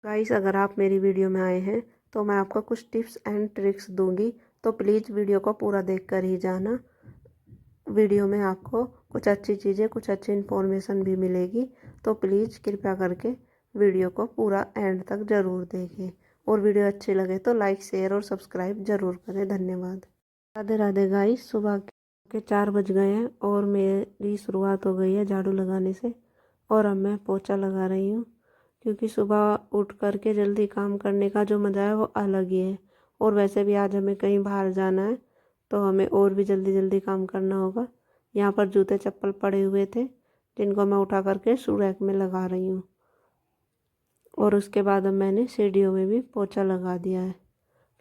Guys, अगर आप मेरी वीडियो में आए हैं तो मैं आपको कुछ टिप्स एंड ट्रिक्स दूंगी, तो प्लीज़ वीडियो को पूरा देख कर ही जाना। वीडियो में आपको कुछ अच्छी चीज़ें, कुछ अच्छी इन्फॉर्मेशन भी मिलेगी, तो प्लीज़ कृपया करके वीडियो को पूरा एंड तक ज़रूर देखें। और वीडियो अच्छी लगे तो लाइक, शेयर और सब्सक्राइब ज़रूर करें। धन्यवाद। राधे राधे गाइस, सुबह के 4 बज गए हैं और मेरी शुरुआत हो गई है झाड़ू लगाने से। और अब मैं पोछा लगा रही हूँ, क्योंकि सुबह उठ करके जल्दी काम करने का जो मज़ा है वो अलग ही है। और वैसे भी आज हमें कहीं बाहर जाना है, तो हमें और भी जल्दी जल्दी काम करना होगा। यहाँ पर जूते चप्पल पड़े हुए थे, जिनको मैं उठा करके शू रैक में लगा रही हूँ। और उसके बाद अब मैंने सीढ़ियों में भी पोछा लगा दिया है।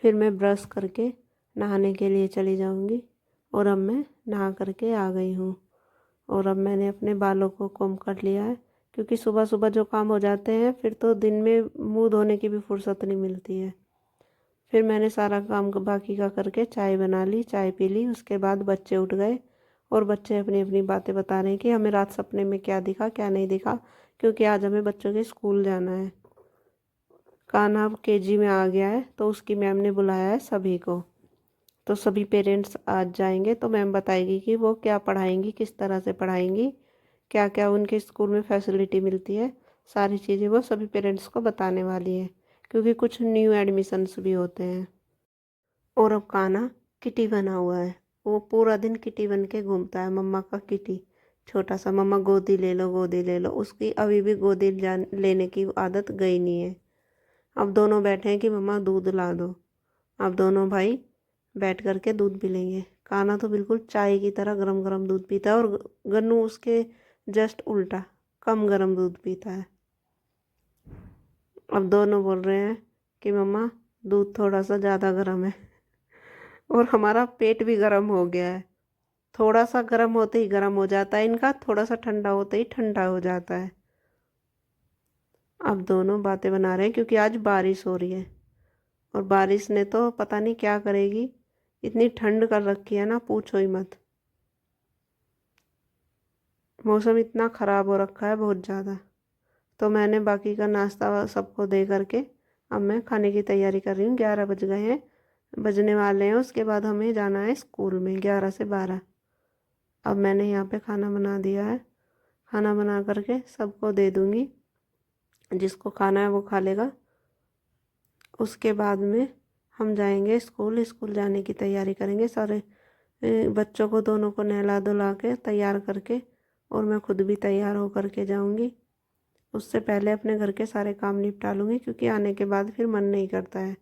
फिर मैं ब्रश करके नहाने के लिए चली जाऊँगी। और अब मैं नहा करके आ गई हूँ। और अब मैंने अपने बालों को कोम कर लिया है, क्योंकि सुबह सुबह जो काम हो जाते हैं फिर तो दिन में मुंह धोने की भी फुर्सत नहीं मिलती है। फिर मैंने सारा काम बाकी का करके चाय बना ली, चाय पी ली। उसके बाद बच्चे उठ गए और बच्चे अपनी अपनी बातें बता रहे हैं कि हमें रात सपने में क्या दिखा, क्या नहीं दिखा, क्योंकि आज हमें बच्चों के स्कूल जाना है। कान्हा अब केजी में आ गया है, तो उसकी मैम ने बुलाया है सभी को। तो सभी पेरेंट्स आज जाएंगे, तो मैम बताएगी कि वो क्या पढ़ाएंगी, किस तरह से पढ़ाएंगी, क्या क्या उनके स्कूल में फैसिलिटी मिलती है। सारी चीज़ें वो सभी पेरेंट्स को बताने वाली है, क्योंकि कुछ न्यू एडमिशन्स भी होते हैं। और अब कान्हा किटी बना हुआ है। वो पूरा दिन किटी बन के घूमता है, मम्मा का किटी। छोटा सा, मम्मा गोदी ले लो, गोदी ले लो। उसकी अभी भी गोदी लेने की आदत गई नहीं है। अब दोनों बैठे हैं कि मम्मा दूध ला दो। अब दोनों भाई बैठ करके दूध पी लेंगे। कान्हा तो बिल्कुल चाय की तरह गरम गरम दूध पीता है, और गन्नू उसके जस्ट उल्टा, कम गरम दूध पीता है। अब दोनों बोल रहे हैं कि मम्मा दूध थोड़ा सा ज़्यादा गर्म है। और हमारा पेट भी गर्म हो गया है। थोड़ा सा गर्म होते ही गर्म हो जाता है इनका, थोड़ा सा ठंडा होते ही ठंडा हो जाता है। अब दोनों बातें बना रहे हैं, क्योंकि आज बारिश हो रही है। और बारिश ने तो पता नहीं क्या करेगी, इतनी ठंड कर रखी है ना, पूछो ही मत। मौसम इतना ख़राब हो रखा है, बहुत ज़्यादा। तो मैंने बाकी का नाश्ता सबको दे करके अब मैं खाने की तैयारी कर रही हूँ। 11 बज गए हैं, बजने वाले हैं। उसके बाद हमें जाना है स्कूल में 11 से 12। अब मैंने यहाँ पे खाना बना दिया है। खाना बना करके सबको दे दूँगी, जिसको खाना है वो खा लेगा। उसके बाद में हम जाएंगे स्कूल। स्कूल जाने की तैयारी करेंगे। सारे बच्चों को दोनों को नहला धुला के तैयार करके, और मैं खुद भी तैयार होकर के जाऊंगी। उससे पहले अपने घर के सारे काम निपटा लूँगी, क्योंकि आने के बाद फिर मन नहीं करता है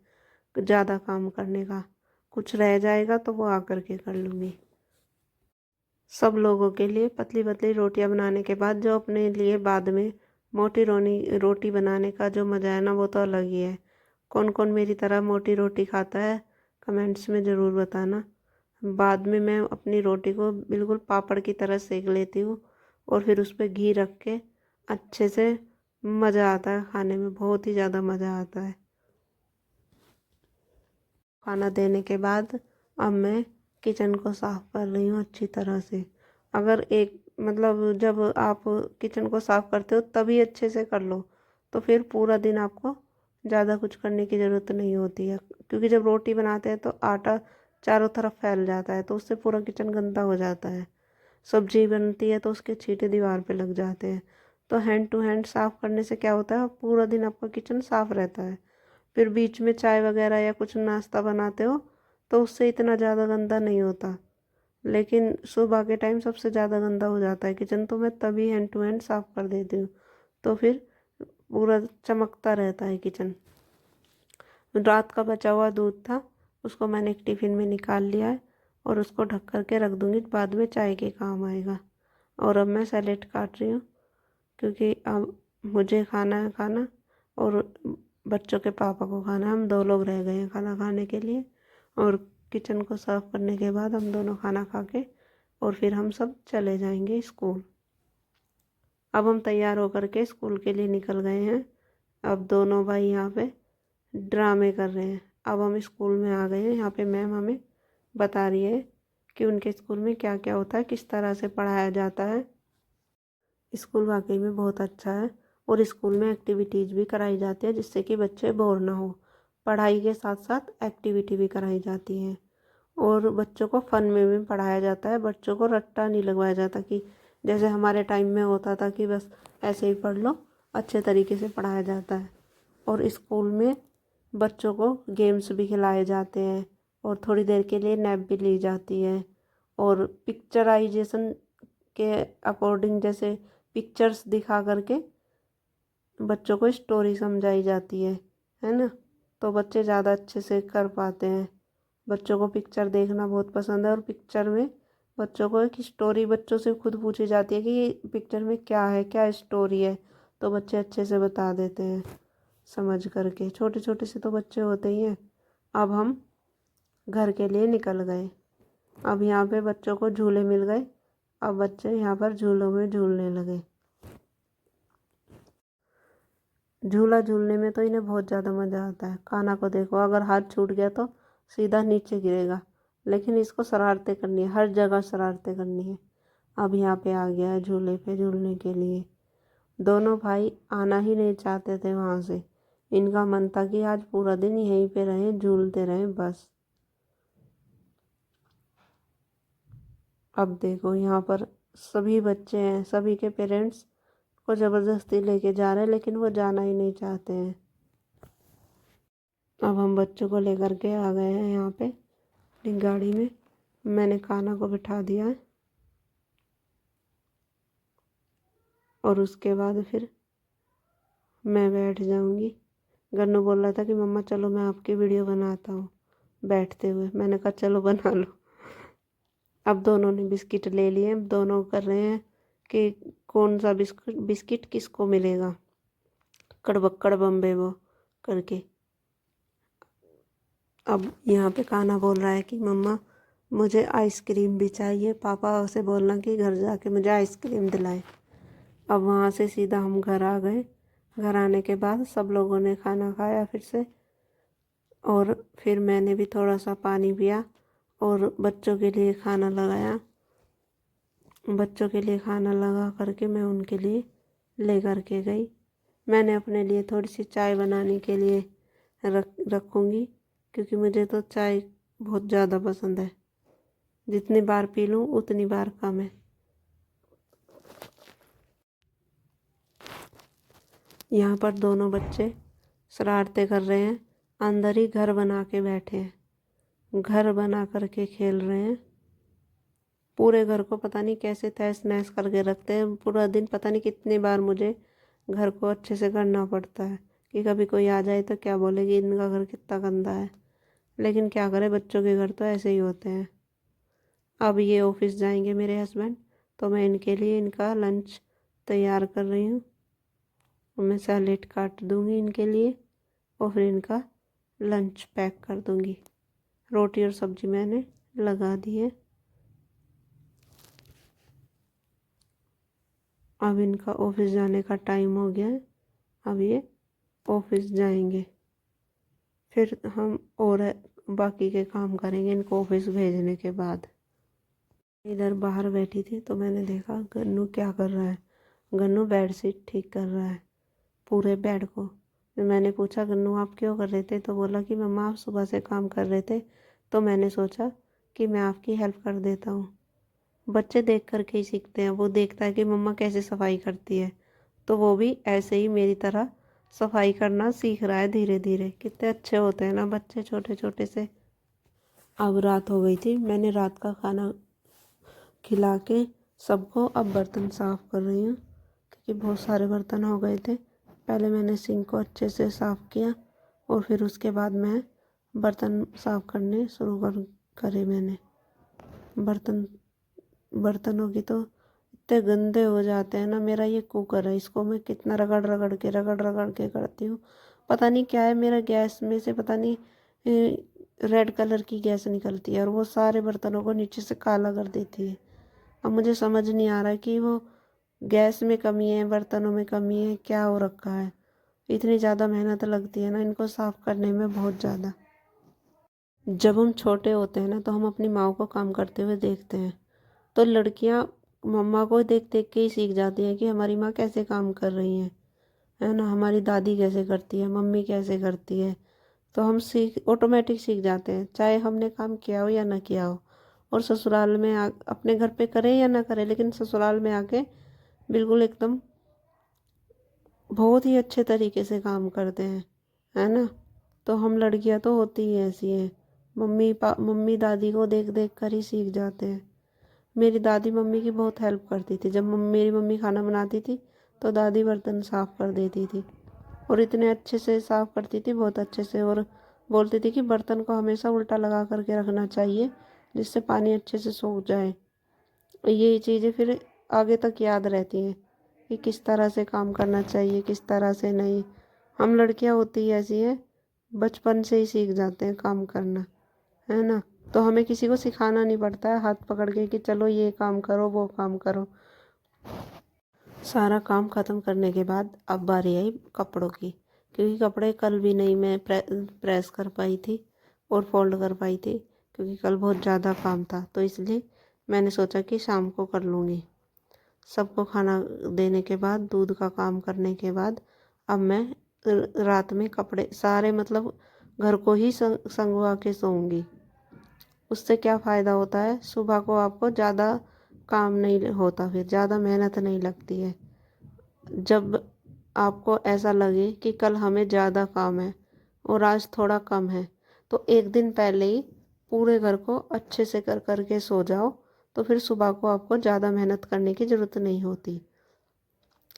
ज़्यादा काम करने का। कुछ रह जाएगा तो वो आकर के कर लूँगी। सब लोगों के लिए पतली पतली रोटियां बनाने के बाद जो अपने लिए बाद में मोटी रोटी बनाने का जो मज़ा है ना, वो तो अलग ही है। कौन कौन मेरी तरह मोटी रोटी खाता है, कमेंट्स में ज़रूर बताना। बाद में मैं अपनी रोटी को बिल्कुल पापड़ की तरह सेक लेती हूँ, और फिर उस पर घी रख के अच्छे से, मज़ा आता है खाने में, बहुत ही ज़्यादा मज़ा आता है। खाना देने के बाद अब मैं किचन को साफ़ कर रही हूँ अच्छी तरह से। अगर एक मतलब जब आप किचन को साफ़ करते हो तभी अच्छे से कर लो, तो फिर पूरा दिन आपको ज़्यादा कुछ करने की ज़रूरत नहीं होती है। क्योंकि जब रोटी बनाते हैं तो आटा चारों तरफ फैल जाता है, तो उससे पूरा किचन गंदा हो जाता है। सब्जी बनती है तो उसके छींटे दीवार पे लग जाते हैं। तो हैंड टू हैंड साफ़ करने से क्या होता है, पूरा दिन आपका किचन साफ़ रहता है। फिर बीच में चाय वगैरह या कुछ नाश्ता बनाते हो तो उससे इतना ज़्यादा गंदा नहीं होता। लेकिन सुबह के टाइम सबसे ज़्यादा गंदा हो जाता है किचन, तो मैं तभी हैंड टू हैंड साफ़ कर देती हूँ, तो फिर पूरा चमकता रहता है किचन। रात का बचा हुआ दूध था, उसको मैंने एक टिफ़िन में निकाल लिया है, और उसको ढक कर के रख दूँगी, बाद में चाय के काम आएगा। और अब मैं सैलेड काट रही हूँ, क्योंकि अब मुझे खाना है खाना, और बच्चों के पापा को खाना है। हम 2 लोग रह गए हैं खाना खाने के लिए। और किचन को साफ़ करने के बाद हम दोनों खाना खा के, और फिर हम सब चले जाएंगे स्कूल। अब हम तैयार होकर के स्कूल के लिए निकल गए हैं। अब दोनों भाई यहाँ पे ड्रामे कर रहे हैं। अब हम स्कूल में आ गए हैं। यहाँ पे मैम हमें बता रही है कि उनके स्कूल में क्या क्या होता है, किस तरह से पढ़ाया जाता है। स्कूल वाकई में बहुत अच्छा है, और स्कूल में एक्टिविटीज़ भी कराई जाती है जिससे कि बच्चे बोर ना हो। पढ़ाई के साथ साथ एक्टिविटी भी कराई जाती है और बच्चों को फ़न में भी पढ़ाया जाता है। बच्चों को रट्टा नहीं लगवाया जाता कि जैसे हमारे टाइम में होता था कि बस ऐसे ही पढ़ लो, अच्छे तरीके से पढ़ाया जाता है। और स्कूल में बच्चों को गेम्स भी खिलाए जाते हैं और थोड़ी देर के लिए नैप भी ली जाती है। और पिक्चराइजेशन के अकॉर्डिंग जैसे पिक्चर्स दिखा करके बच्चों को स्टोरी समझाई जाती है ना, तो बच्चे ज़्यादा अच्छे से कर पाते हैं। बच्चों को पिक्चर देखना बहुत पसंद है और पिक्चर में बच्चों को एक स्टोरी बच्चों से खुद पूछी जाती है कि ये पिक्चर में क्या है, क्या स्टोरी है, तो बच्चे अच्छे से बता देते हैं समझ करके। छोटे छोटे से तो बच्चे होते ही हैं। अब हम घर के लिए निकल गए। अब यहाँ पे बच्चों को झूले मिल गए। अब बच्चे यहाँ पर झूलों में झूलने लगे। झूला झूलने में तो इन्हें बहुत ज़्यादा मज़ा आता है। कान्हा को देखो, अगर हाथ छूट गया तो सीधा नीचे गिरेगा, लेकिन इसको शरारतें करनी है, हर जगह शरारतें करनी है। अब यहाँ पे आ गया है झूले पे झूलने के लिए। दोनों भाई आना ही नहीं चाहते थे वहाँ से। इनका मन था कि आज पूरा दिन यहीं पे रहें, झूलते रहें बस। अब देखो यहाँ पर सभी बच्चे हैं, सभी के पेरेंट्स को ज़बरदस्ती लेके जा रहे हैं, लेकिन वो जाना ही नहीं चाहते हैं। अब हम बच्चों को लेकर के आ गए हैं यहाँ पे अपनी गाड़ी में। मैंने कान्हा को बिठा दिया है और उसके बाद फिर मैं बैठ जाऊँगी। गन्नू बोल रहा था कि मम्मा चलो मैं आपकी वीडियो बनाता हूँ बैठते हुए। मैंने कहा चलो बना लो। अब दोनों ने बिस्किट ले लिए। दोनों कर रहे हैं कि कौन सा बिस्किट किसको मिलेगा, कड़बक्कड़ बम्बे वो करके। अब यहाँ पे कान्हा बोल रहा है कि मम्मा मुझे आइसक्रीम भी चाहिए, पापा से बोलना कि घर जाके मुझे आइसक्रीम दिलाए। अब वहाँ से सीधा हम घर आ गए। घर आने के बाद सब लोगों ने खाना खाया फिर से, और फिर मैंने भी थोड़ा सा पानी पिया और बच्चों के लिए खाना लगाया। बच्चों के लिए खाना लगा करके मैं उनके लिए ले कर के गई। मैंने अपने लिए थोड़ी सी चाय बनाने के लिए रखूँगी, क्योंकि मुझे तो चाय बहुत ज़्यादा पसंद है। जितनी बार पी लूँ उतनी बार कम है। यहाँ पर दोनों बच्चे शरारतें कर रहे हैं, अंदर ही घर बना के बैठे हैं, घर बना करके खेल रहे हैं। पूरे घर को पता नहीं कैसे तहस नहस करके रखते हैं। पूरा दिन पता नहीं कितनी बार मुझे घर को अच्छे से करना पड़ता है कि कभी कोई आ जाए तो क्या बोलेगी इनका घर कितना गंदा है। लेकिन क्या करें, बच्चों के घर तो ऐसे ही होते हैं। अब ये ऑफिस जाएंगे मेरे हस्बैंड, तो मैं इनके लिए इनका लंच तैयार कर रही हूँ। मैं सैलेड काट दूँगी इनके लिए और फिर इनका लंच पैक कर दूँगी। रोटी और सब्ज़ी मैंने लगा दी है। अब इनका ऑफिस जाने का टाइम हो गया है। अब ये ऑफिस जाएंगे, फिर हम और बाकी के काम करेंगे इनको ऑफिस भेजने के बाद। इधर बाहर बैठी थी तो मैंने देखा गन्नू क्या कर रहा है। गन्नू बेडशीट ठीक कर रहा है पूरे बेड को। फिर मैंने पूछा गन्नू आप क्यों कर रहे थे, तो बोला कि मम्मा आप सुबह से काम कर रहे थे तो मैंने सोचा कि मैं आपकी हेल्प कर देता हूँ। बच्चे देख कर के ही सीखते हैं। वो देखता है कि मम्मा कैसे सफाई करती है, तो वो भी ऐसे ही मेरी तरह सफाई करना सीख रहा है धीरे धीरे। कितने अच्छे होते हैं ना बच्चे छोटे छोटे से। अब रात हो गई थी, मैंने रात का खाना खिला के सबको अब बर्तन साफ़ कर रही हूँ, क्योंकि बहुत सारे बर्तन हो गए थे। पहले मैंने सिंक को अच्छे से साफ़ किया और फिर उसके बाद मैं बर्तन साफ़ करने शुरू करे। मैंने बर्तनों की तो इतने गंदे हो जाते हैं ना। मेरा ये कुकर है, इसको मैं कितना रगड़ रगड़ के करती हूँ। पता नहीं क्या है, मेरा गैस में से पता नहीं रेड कलर की गैस निकलती है और वो सारे बर्तनों को नीचे से काला कर देती है। अब मुझे समझ नहीं आ रहा है कि वो गैस में कमी है, बर्तनों में कमी है, क्या हो रखा है। इतनी ज़्यादा मेहनत लगती है ना इनको साफ़ करने में, बहुत ज़्यादा। जब हम छोटे होते हैं ना तो हम अपनी माँ को काम करते हुए देखते हैं, तो लड़कियां मम्मा को देख देख के ही सीख जाती हैं कि हमारी माँ कैसे काम कर रही हैं। है ना। हमारी दादी कैसे करती है, मम्मी कैसे करती है, तो हम ऑटोमेटिक सीख जाते हैं, चाहे हमने काम किया हो या ना किया हो। और ससुराल में अपने घर पे करें या ना करें, लेकिन ससुराल में आके बिल्कुल एकदम बहुत ही अच्छे तरीके से काम करते हैं, है ना। तो हम लड़कियां तो होती ही ऐसी हैं, मम्मी दादी को देख देख कर ही सीख जाते हैं। मेरी दादी मम्मी की बहुत हेल्प करती थी। जब मेरी मम्मी खाना बनाती थी तो दादी बर्तन साफ़ कर देती थी, और इतने अच्छे से साफ़ करती थी, बहुत अच्छे से। और बोलती थी कि बर्तन को हमेशा उल्टा लगा करके रखना चाहिए, जिससे पानी अच्छे से सूख जाए। ये चीज़ें फिर आगे तक याद रहती हैं कि किस तरह से काम करना चाहिए, किस तरह से नहीं। हम लड़कियां होती ही ऐसी हैं, बचपन से ही सीख जाते हैं काम करना, है ना। तो हमें किसी को सिखाना नहीं पड़ता है हाथ पकड़ के कि चलो ये काम करो वो काम करो। सारा काम ख़त्म करने के बाद अब बारी आई कपड़ों की, क्योंकि कपड़े कल भी नहीं मैं प्रेस कर पाई थी और फोल्ड कर पाई थी, क्योंकि कल बहुत ज़्यादा काम था। तो इसलिए मैंने सोचा कि शाम को कर लूँगी। सबको खाना देने के बाद, दूध का काम करने के बाद, अब मैं रात में कपड़े सारे मतलब घर को ही संगवा के सोऊंगी। उससे क्या फ़ायदा होता है, सुबह को आपको ज़्यादा काम नहीं होता, फिर ज़्यादा मेहनत नहीं लगती है। जब आपको ऐसा लगे कि कल हमें ज़्यादा काम है और आज थोड़ा कम है, तो एक दिन पहले ही पूरे घर को अच्छे से कर करके सो जाओ, तो फिर सुबह को आपको ज़्यादा मेहनत करने की ज़रूरत नहीं होती।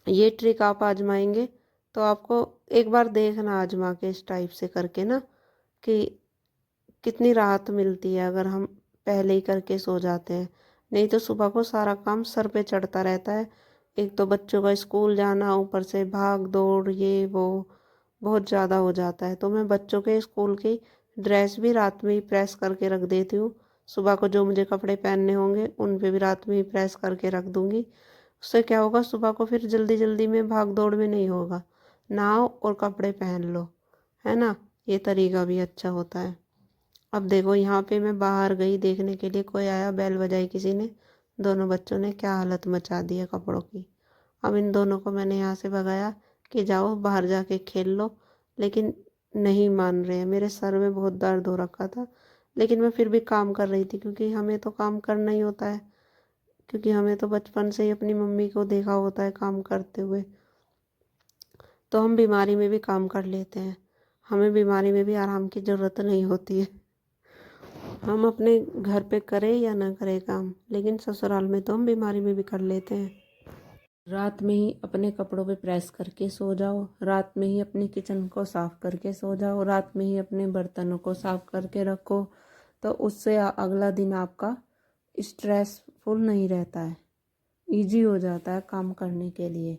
ये ट्रिक आप आजमाएंगे तो आपको एक बार देखना आजमा के इस टाइप से करके ना, कि कितनी राहत मिलती है अगर हम पहले ही करके सो जाते हैं। नहीं तो सुबह को सारा काम सर पे चढ़ता रहता है। एक तो बच्चों का स्कूल जाना, ऊपर से भाग दौड़ ये वो बहुत ज़्यादा हो जाता है। तो मैं बच्चों के स्कूल की ड्रेस भी रात में ही प्रेस करके रख देती हूँ। सुबह को जो मुझे कपड़े पहनने होंगे उन पे भी रात में ही प्रेस करके रख दूँगी। उससे क्या होगा, सुबह को फिर जल्दी जल्दी में भाग दौड़ में नहीं होगा। नहाओ और कपड़े पहन लो, है ना। ये तरीका भी अच्छा होता है। अब देखो यहाँ पे मैं बाहर गई देखने के लिए, कोई आया, बेल बजाई किसी ने, दोनों बच्चों ने क्या हालत मचा दी है कपड़ों की। अब इन दोनों को मैंने यहाँ से भगाया कि जाओ बाहर जाके खेल लो, लेकिन नहीं मान रहे हैं। मेरे सर में बहुत दर्द हो रखा था, लेकिन मैं फिर भी काम कर रही थी, क्योंकि हमें तो काम करना ही होता है, क्योंकि हमें तो बचपन से ही अपनी मम्मी को देखा होता है काम करते हुए। तो हम बीमारी में भी काम कर लेते हैं, हमें बीमारी में भी आराम की ज़रूरत नहीं होती है। हम अपने घर पे करें या ना करें काम, लेकिन ससुराल में तो हम बीमारी में भी कर लेते हैं। रात में ही अपने कपड़ों पे प्रेस करके सो जाओ, रात में ही अपने किचन को साफ़ करके सो जाओ, रात में ही अपने बर्तनों को साफ़ करके रखो, तो उससे अगला दिन आपका स्ट्रेसफुल नहीं रहता है, इजी हो जाता है काम करने के लिए।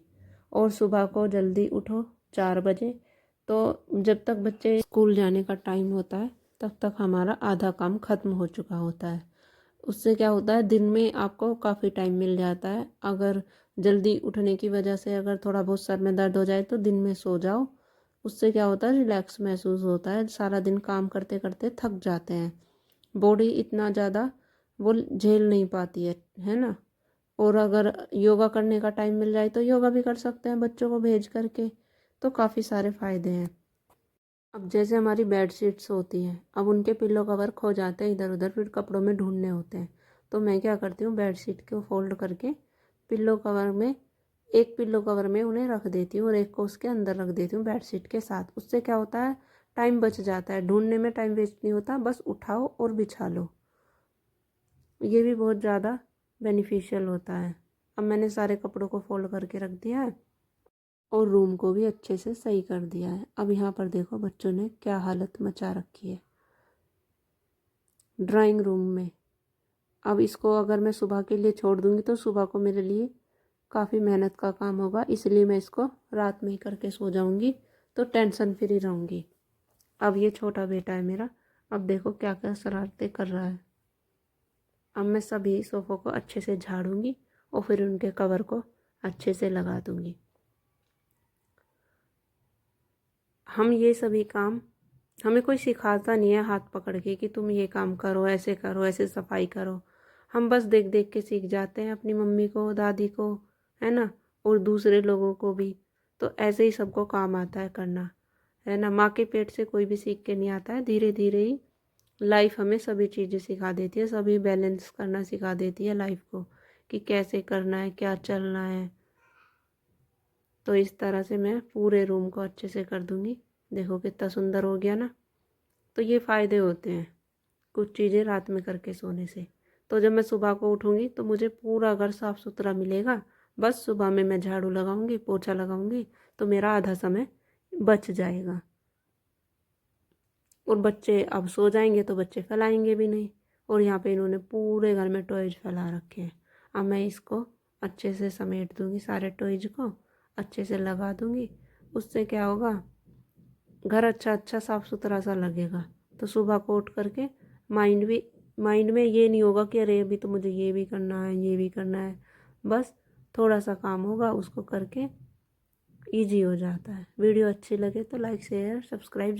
और सुबह को जल्दी उठो 4 बजे, तो जब तक बच्चे स्कूल जाने का टाइम होता है तब तक हमारा आधा काम ख़त्म हो चुका होता है। उससे क्या होता है, दिन में आपको काफ़ी टाइम मिल जाता है। अगर जल्दी उठने की वजह से अगर थोड़ा बहुत सर में दर्द हो जाए तो दिन में सो जाओ। उससे क्या होता है, रिलैक्स महसूस होता है। सारा दिन काम करते करते थक जाते हैं, बॉडी इतना ज़्यादा वो झेल नहीं पाती है ना। और अगर योगा करने का टाइम मिल जाए तो योगा भी कर सकते हैं बच्चों को भेज करके, तो काफ़ी सारे फ़ायदे हैं। अब जैसे हमारी बेड शीट्स होती हैं, अब उनके पिल्लो कवर खो जाते हैं इधर उधर, फिर कपड़ों में ढूंढने होते हैं। तो मैं क्या करती हूँ, बेड शीट को फोल्ड करके पिल्लो कवर में, एक पिल्लो कवर में उन्हें रख देती हूँ और एक को उसके अंदर रख देती हूँ बेड शीट के साथ। उससे क्या होता है, टाइम बच जाता है, ढूंढने में टाइम वेस्ट नहीं होता, बस उठाओ और बिछा लो। ये भी बहुत ज़्यादा बेनिफिशियल होता है। अब मैंने सारे कपड़ों को फोल्ड करके रख दिया है और रूम को भी अच्छे से सही कर दिया है। अब यहाँ पर देखो बच्चों ने क्या हालत मचा रखी है ड्राइंग रूम में। अब इसको अगर मैं सुबह के लिए छोड़ दूँगी तो सुबह को मेरे लिए काफ़ी मेहनत का काम होगा, इसलिए मैं इसको रात में ही करके सो जाऊँगी, तो टेंशन फ्री रहूँगी। अब ये छोटा बेटा है मेरा, अब देखो क्या क्या शरारतें कर रहा है। अब मैं सभी सोफ़ों को अच्छे से झाड़ूंगी और फिर उनके कवर को अच्छे से लगा दूँगी। हम ये सभी काम, हमें कोई सिखाता नहीं है हाथ पकड़ के कि तुम ये काम करो, ऐसे सफाई करो। हम बस देख देख के सीख जाते हैं अपनी मम्मी को, दादी को, है ना, और दूसरे लोगों को भी। तो ऐसे ही सबको काम आता है करना, है ना। माँ के पेट से कोई भी सीख के नहीं आता है, धीरे धीरे ही लाइफ हमें सभी चीज़ें सिखा देती है, सभी बैलेंस करना सिखा देती है लाइफ को, कि कैसे करना है, क्या चलना है। तो इस तरह से मैं पूरे रूम को अच्छे से कर दूँगी। देखो कितना सुंदर हो गया ना। तो ये फ़ायदे होते हैं कुछ चीज़ें रात में करके सोने से। तो जब मैं सुबह को उठूँगी तो मुझे पूरा घर साफ़ सुथरा मिलेगा। बस सुबह में मैं झाड़ू लगाऊँगी, पोछा लगाऊँगी, तो मेरा आधा समय बच जाएगा। और बच्चे अब सो जाएंगे तो बच्चे फैलाएंगे भी नहीं। और यहाँ पे इन्होंने पूरे घर में टॉयज फैला रखे हैं। अब मैं इसको अच्छे से समेट दूँगी, सारे टॉयज को अच्छे से लगा दूँगी। उससे क्या होगा, घर अच्छा अच्छा साफ़ सुथरा सा लगेगा। तो सुबह को उठ करके माइंड में ये नहीं होगा कि अरे अभी तो मुझे ये भी करना है, ये भी करना है। बस थोड़ा सा काम होगा, उसको करके ईजी हो जाता है। वीडियो अच्छी लगे तो लाइक शेयर सब्सक्राइब